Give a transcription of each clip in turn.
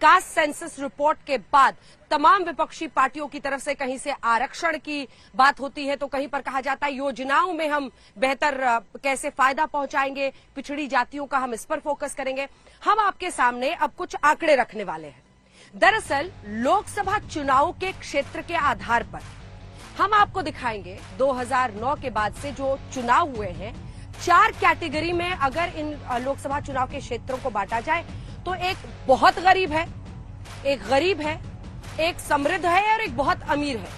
Caste census report के बाद तमाम विपक्षी पार्टियों की तरफ से कहीं से आरक्षण की बात होती है तो कहीं पर कहा जाता है योजनाओं में हम बेहतर कैसे फायदा पहुंचाएंगे, पिछड़ी जातियों का हम इस पर फोकस करेंगे। हम आपके सामने अब कुछ आंकड़े रखने वाले हैं। दरअसल लोकसभा चुनाव के क्षेत्र के आधार पर हम आपको दिखाएंगे 2009 के बाद से जो चुनाव हुए हैं, 4 कैटेगरी में अगर इन लोकसभा चुनाव के क्षेत्रों को बांटा जाए तो एक बहुत गरीब है, एक गरीब है, एक समृद्ध है और एक बहुत अमीर है।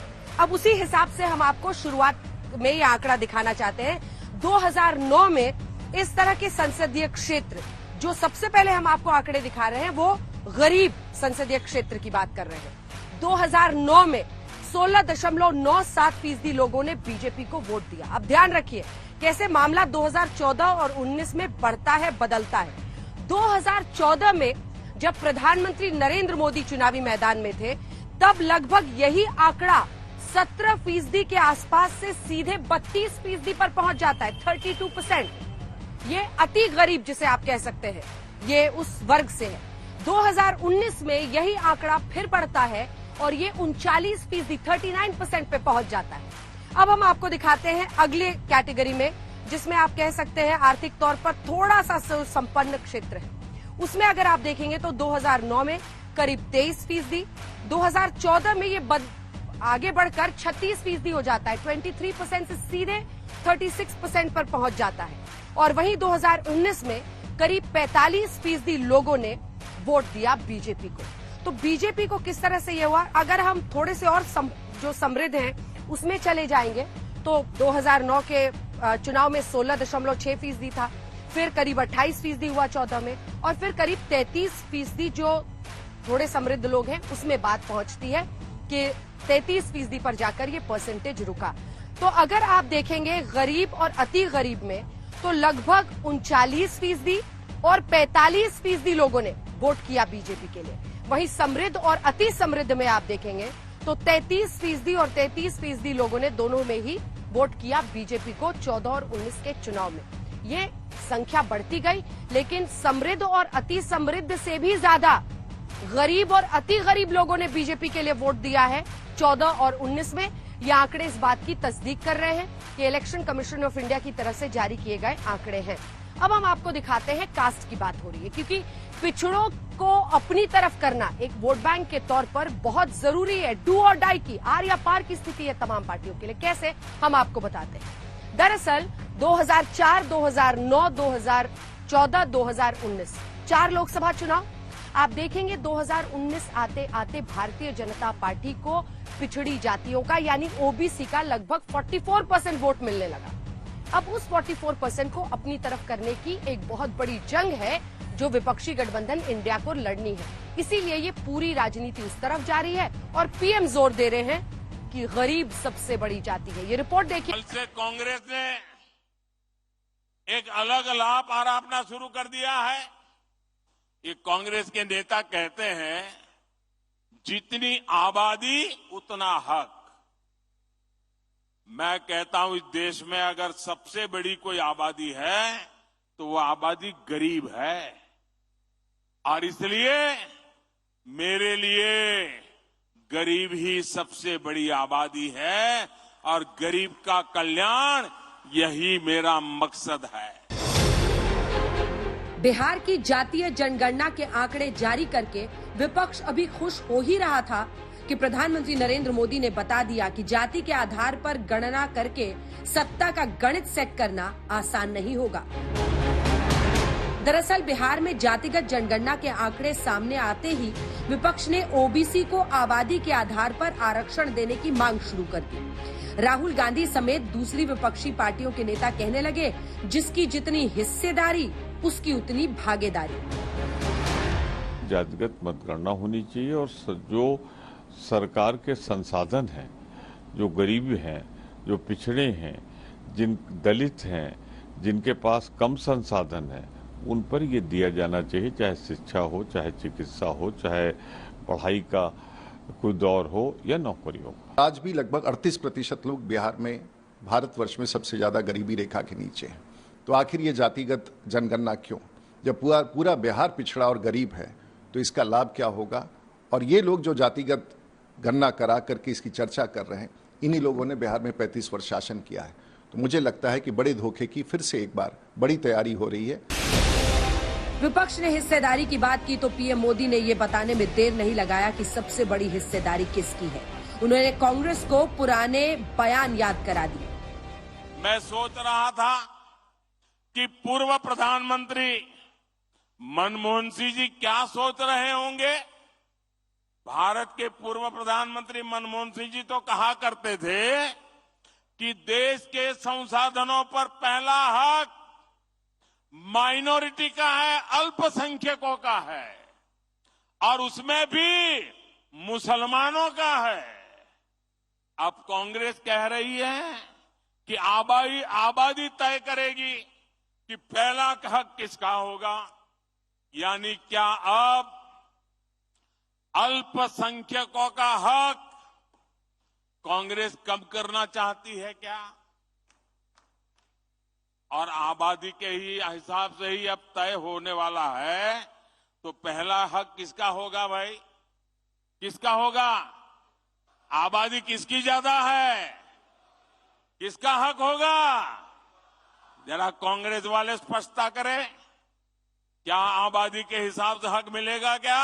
अब उसी हिसाब से हम आपको शुरुआत में ये आंकड़ा दिखाना चाहते हैं। 2009 में इस तरह के संसदीय क्षेत्र जो सबसे पहले हम आपको आंकड़े दिखा रहे हैं वो गरीब संसदीय क्षेत्र की बात कर रहे हैं। 2009 में 16.97% लोगों ने बीजेपी को वोट दिया। अब ध्यान रखिए कैसे मामला 2014 और 19 में बढ़ता है, बदलता है। 2014 में जब प्रधानमंत्री नरेंद्र मोदी चुनावी मैदान में थे तब लगभग यही आंकड़ा 17% के आसपास से सीधे 32% पर पहुंच जाता है, 32%। ये अति गरीब जिसे आप कह सकते हैं, ये उस वर्ग से है। 2019 में यही आंकड़ा फिर बढ़ता है और ये 39%, 39% पे पहुंच जाता है। अब हम आपको दिखाते हैं अगले कैटेगरी में जिसमें आप कह सकते हैं आर्थिक तौर पर थोड़ा सा संपन्न क्षेत्र है। उसमें अगर आप देखेंगे तो 2009 में करीब 23%, 2014 में ये आगे बढ़कर 36% हो जाता है, 23% से सीधे 36% पर पहुंच जाता है। और वहीं 2019 में करीब 45% लोगों ने वोट दिया बीजेपी को। तो बीजेपी को किस तरह से ये हुआ, अगर हम थोड़े से और जो समृद्ध हैं उसमें चले जाएंगे तो 2009 के चुनाव में 16.6% था, फिर करीब 28% हुआ 14 में और फिर करीब 33% जो थोड़े समृद्ध लोग हैं उसमें बात पहुंचती है कि 33% पर जाकर ये परसेंटेज रुका। तो अगर आप देखेंगे गरीब और अति गरीब में तो लगभग 39% और 45% लोगों ने वोट किया बीजेपी के लिए। वहीं समृद्ध और अति समृद्ध में आप देखेंगे तो 33% और 33% लोगों ने दोनों में ही वोट किया बीजेपी को 14 और 19 के चुनाव में। ये संख्या बढ़ती गई, लेकिन समृद्ध और अति समृद्ध से भी ज्यादा गरीब और अति गरीब लोगों ने बीजेपी के लिए वोट दिया है 14 और 19 में। ये आंकड़े इस बात की तस्दीक कर रहे हैं कि इलेक्शन कमीशन ऑफ इंडिया की तरफ से जारी किए गए आंकड़े हैं। अब हम आपको दिखाते हैं, कास्ट की बात हो रही है क्योंकि पिछड़ों को अपनी तरफ करना एक वोट बैंक के तौर पर बहुत जरूरी है। डू और डाई की, आर या पार की स्थिति है तमाम पार्टियों के लिए। कैसे, हम आपको बताते हैं। दरअसल 2004, 2009, 2014, 2019 4 लोकसभा चुनाव आप देखेंगे। 2019 आते आते भारतीय जनता पार्टी को पिछड़ी जातियों का यानी ओबीसी का लगभग 44% वोट मिलने लगा। अब उस 44% को अपनी तरफ करने की एक बहुत बड़ी जंग है जो विपक्षी गठबंधन इंडिया को लड़नी है। इसीलिए ये पूरी राजनीति उस तरफ जारी है और पीएम जोर दे रहे हैं कि गरीब सबसे बड़ी जाति है। ये रिपोर्ट देखिए। कल से कांग्रेस ने एक अलग लाभ आरापना शुरू कर दिया है। ये कांग्रेस के नेता कहते हैं जितनी आबादी उतना हक। मैं कहता हूं इस देश में अगर सबसे बड़ी कोई आबादी है तो वो आबादी गरीब है और इसलिए मेरे लिए गरीब ही सबसे बड़ी आबादी है और गरीब का कल्याण यही मेरा मकसद है। बिहार की जातीय जनगणना के आंकड़े जारी करके विपक्ष अभी खुश हो ही रहा था कि प्रधानमंत्री नरेंद्र मोदी ने बता दिया कि जाति के आधार पर गणना करके सत्ता का गणित सेट करना आसान नहीं होगा। दरअसल बिहार में जातिगत जनगणना के आंकड़े सामने आते ही विपक्ष ने ओबीसी को आबादी के आधार पर आरक्षण देने की मांग शुरू कर दी। राहुल गांधी समेत दूसरी विपक्षी पार्टियों के नेता कहने लगे जिसकी जितनी हिस्सेदारी उसकी उतनी भागीदारी। जातिगत मतगणना होनी चाहिए और जो सरकार के संसाधन हैं, जो गरीब हैं, जो पिछड़े हैं, जिन दलित हैं, जिनके पास कम संसाधन है, उन पर ये दिया जाना चाहिए, चाहे शिक्षा हो, चाहे चिकित्सा हो, चाहे पढ़ाई का कोई दौर हो या नौकरी हो। आज भी लगभग 38% लोग बिहार में भारतवर्ष में सबसे ज्यादा गरीबी रेखा के नीचे हैं। तो आखिर ये जातिगत जनगणना क्यों? जब पूरा बिहार पिछड़ा और गरीब है तो इसका लाभ क्या होगा। और ये लोग जो जातिगत गणना करा करके इसकी चर्चा कर रहे हैं, इन्हीं लोगों ने बिहार में 35 वर्ष शासन किया है। तो मुझे लगता है कि बड़े धोखे की फिर से एक बार बड़ी तैयारी हो रही है। विपक्ष ने हिस्सेदारी की बात की तो पीएम मोदी ने ये बताने में देर नहीं लगाया कि सबसे बड़ी हिस्सेदारी किसकी है। उन्होंने कांग्रेस को पुराने बयान याद करा दिए। मैं सोच रहा था कि पूर्व प्रधानमंत्री मनमोहन सिंह जी क्या सोच रहे होंगे। भारत के पूर्व प्रधानमंत्री मनमोहन सिंह जी तो कहा करते थे कि देश के संसाधनों पर पहला हक माइनॉरिटी का है, अल्पसंख्यकों का है, और उसमें भी मुसलमानों का है। अब कांग्रेस कह रही है कि आबादी तय करेगी कि पहला हक किसका होगा। यानी क्या अब अल्पसंख्यकों का हक कांग्रेस कम करना चाहती है क्या? और आबादी के ही हिसाब से ही अब तय होने वाला है, तो पहला हक किसका होगा भाई? किसका होगा? आबादी किसकी ज्यादा है? किसका हक होगा? जरा कांग्रेस वाले स्पष्टता करें। क्या आबादी के हिसाब से हक मिलेगा क्या?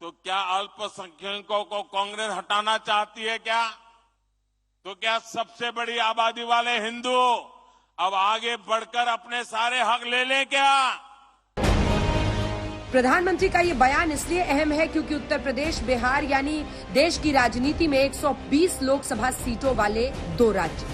तो क्या अल्पसंख्यकों को कांग्रेस हटाना चाहती है क्या? तो क्या सबसे बड़ी आबादी वाले हिंदू अब आगे बढ़कर अपने सारे हक ले लें क्या? प्रधानमंत्री का ये बयान इसलिए अहम है क्योंकि उत्तर प्रदेश, बिहार यानी देश की राजनीति में 120 लोकसभा सीटों वाले 2 राज्य,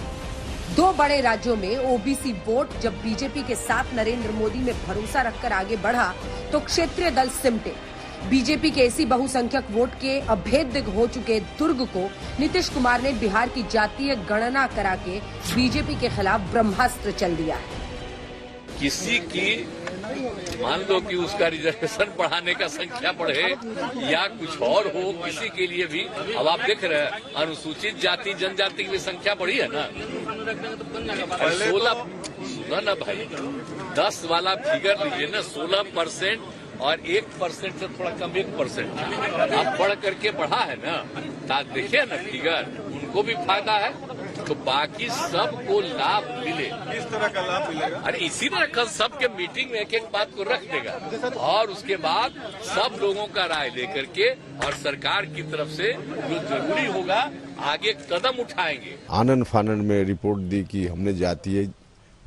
2 बड़े राज्यों में ओबीसी वोट जब बीजेपी के साथ नरेंद्र मोदी में भरोसा रखकर आगे बढ़ा तो क्षेत्रीय दल सिमटे। बीजेपी के इसी बहुसंख्यक वोट के अभेद्य हो चुके दुर्ग को नीतीश कुमार ने बिहार की जातीय गणना करा के बीजेपी के खिलाफ ब्रह्मास्त्र चल दिया है। किसी की मान लो कि उसका रिजर्वेशन बढ़ाने का संख्या बढ़े या कुछ और हो, किसी के लिए भी अब आप देख रहे हैं अनुसूचित जाति जनजाति की भी संख्या बढ़ी है ना। 16 ना भाई 10 वाला फिगर लीजिए ना, 16% और 1% से थोड़ा कम 1% अब बढ़ करके बढ़ा है ना। देखिए ना फिगर, उनको भी फायदा है तो बाकी सबको लाभ मिले। इस तरह का लाभ मिलेगा। अरे इसी तरह कल सबके मीटिंग में एक बात को रख देगा और उसके बाद सब लोगों का राय लेकर के और सरकार की तरफ से जो जरूरी होगा आगे कदम उठाएंगे। आनन फानन में रिपोर्ट दी कि हमने जातीय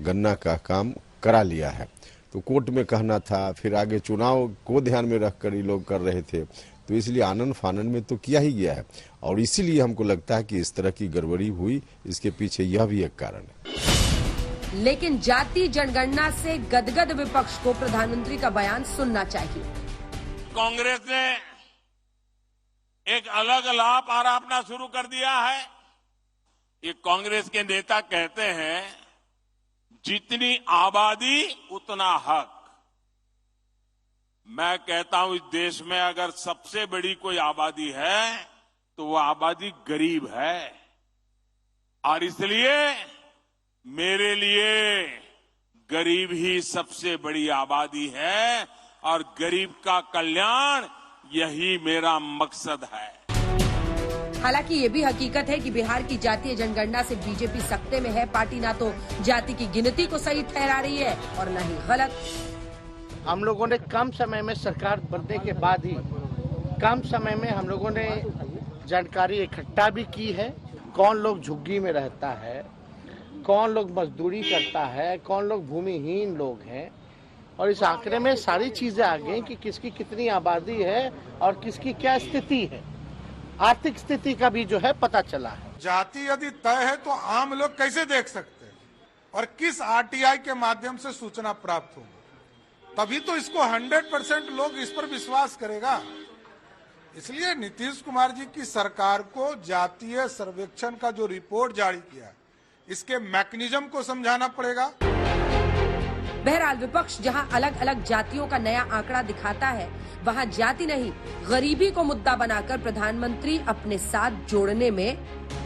गणना का काम करा लिया है, तो कोर्ट में कहना था, फिर आगे चुनाव को ध्यान में रखकर ये लोग कर रहे थे, तो इसलिए आनन फानन में तो किया ही गया है। और इसीलिए हमको लगता है कि इस तरह की गड़बड़ी हुई, इसके पीछे यह भी एक कारण है। लेकिन जाति जनगणना से गदगद विपक्ष को प्रधानमंत्री का बयान सुनना चाहिए। कांग्रेस ने एक अलग लाभ आरोपना शुरू कर दिया है। ये कांग्रेस के नेता कहते हैं जितनी आबादी उतना हक। मैं कहता हूं इस देश में अगर सबसे बड़ी कोई आबादी है तो वो आबादी गरीब है, और इसलिए मेरे लिए गरीब ही सबसे बड़ी आबादी है और गरीब का कल्याण यही मेरा मकसद है। हालांकि ये भी हकीकत है कि बिहार की जातीय जनगणना से बीजेपी सत्ते में है। पार्टी ना तो जाति की गिनती को सही ठहरा रही है और न ही गलत। हम लोगों ने कम समय में सरकार बनने के बाद ही कम समय में हम लोगों ने जानकारी इकट्ठा भी की है। कौन लोग झुग्गी में रहता है, कौन लोग मजदूरी करता है, कौन लोग भूमिहीन लोग हैं, और इस आंकड़े में सारी चीजें आ गई कि किसकी कितनी आबादी है और किसकी क्या स्थिति है। आर्थिक स्थिति का भी जो है पता चला है। जाति यदि तय है तो आम लोग कैसे देख सकते हैं और किस आरटीआई के माध्यम से सूचना प्राप्त होगी, तभी तो इसको 100% लोग इस पर विश्वास करेगा। इसलिए नीतीश कुमार जी की सरकार को जातीय सर्वेक्षण का जो रिपोर्ट जारी किया, इसके मैकेनिज्म को समझाना पड़ेगा। बहरहाल विपक्ष जहां अलग अलग जातियों का नया आंकड़ा दिखाता है, वहां जाति नहीं गरीबी को मुद्दा बनाकर प्रधानमंत्री अपने साथ जोड़ने में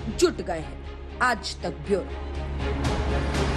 जुट गए हैं। आज तक ब्यूरो।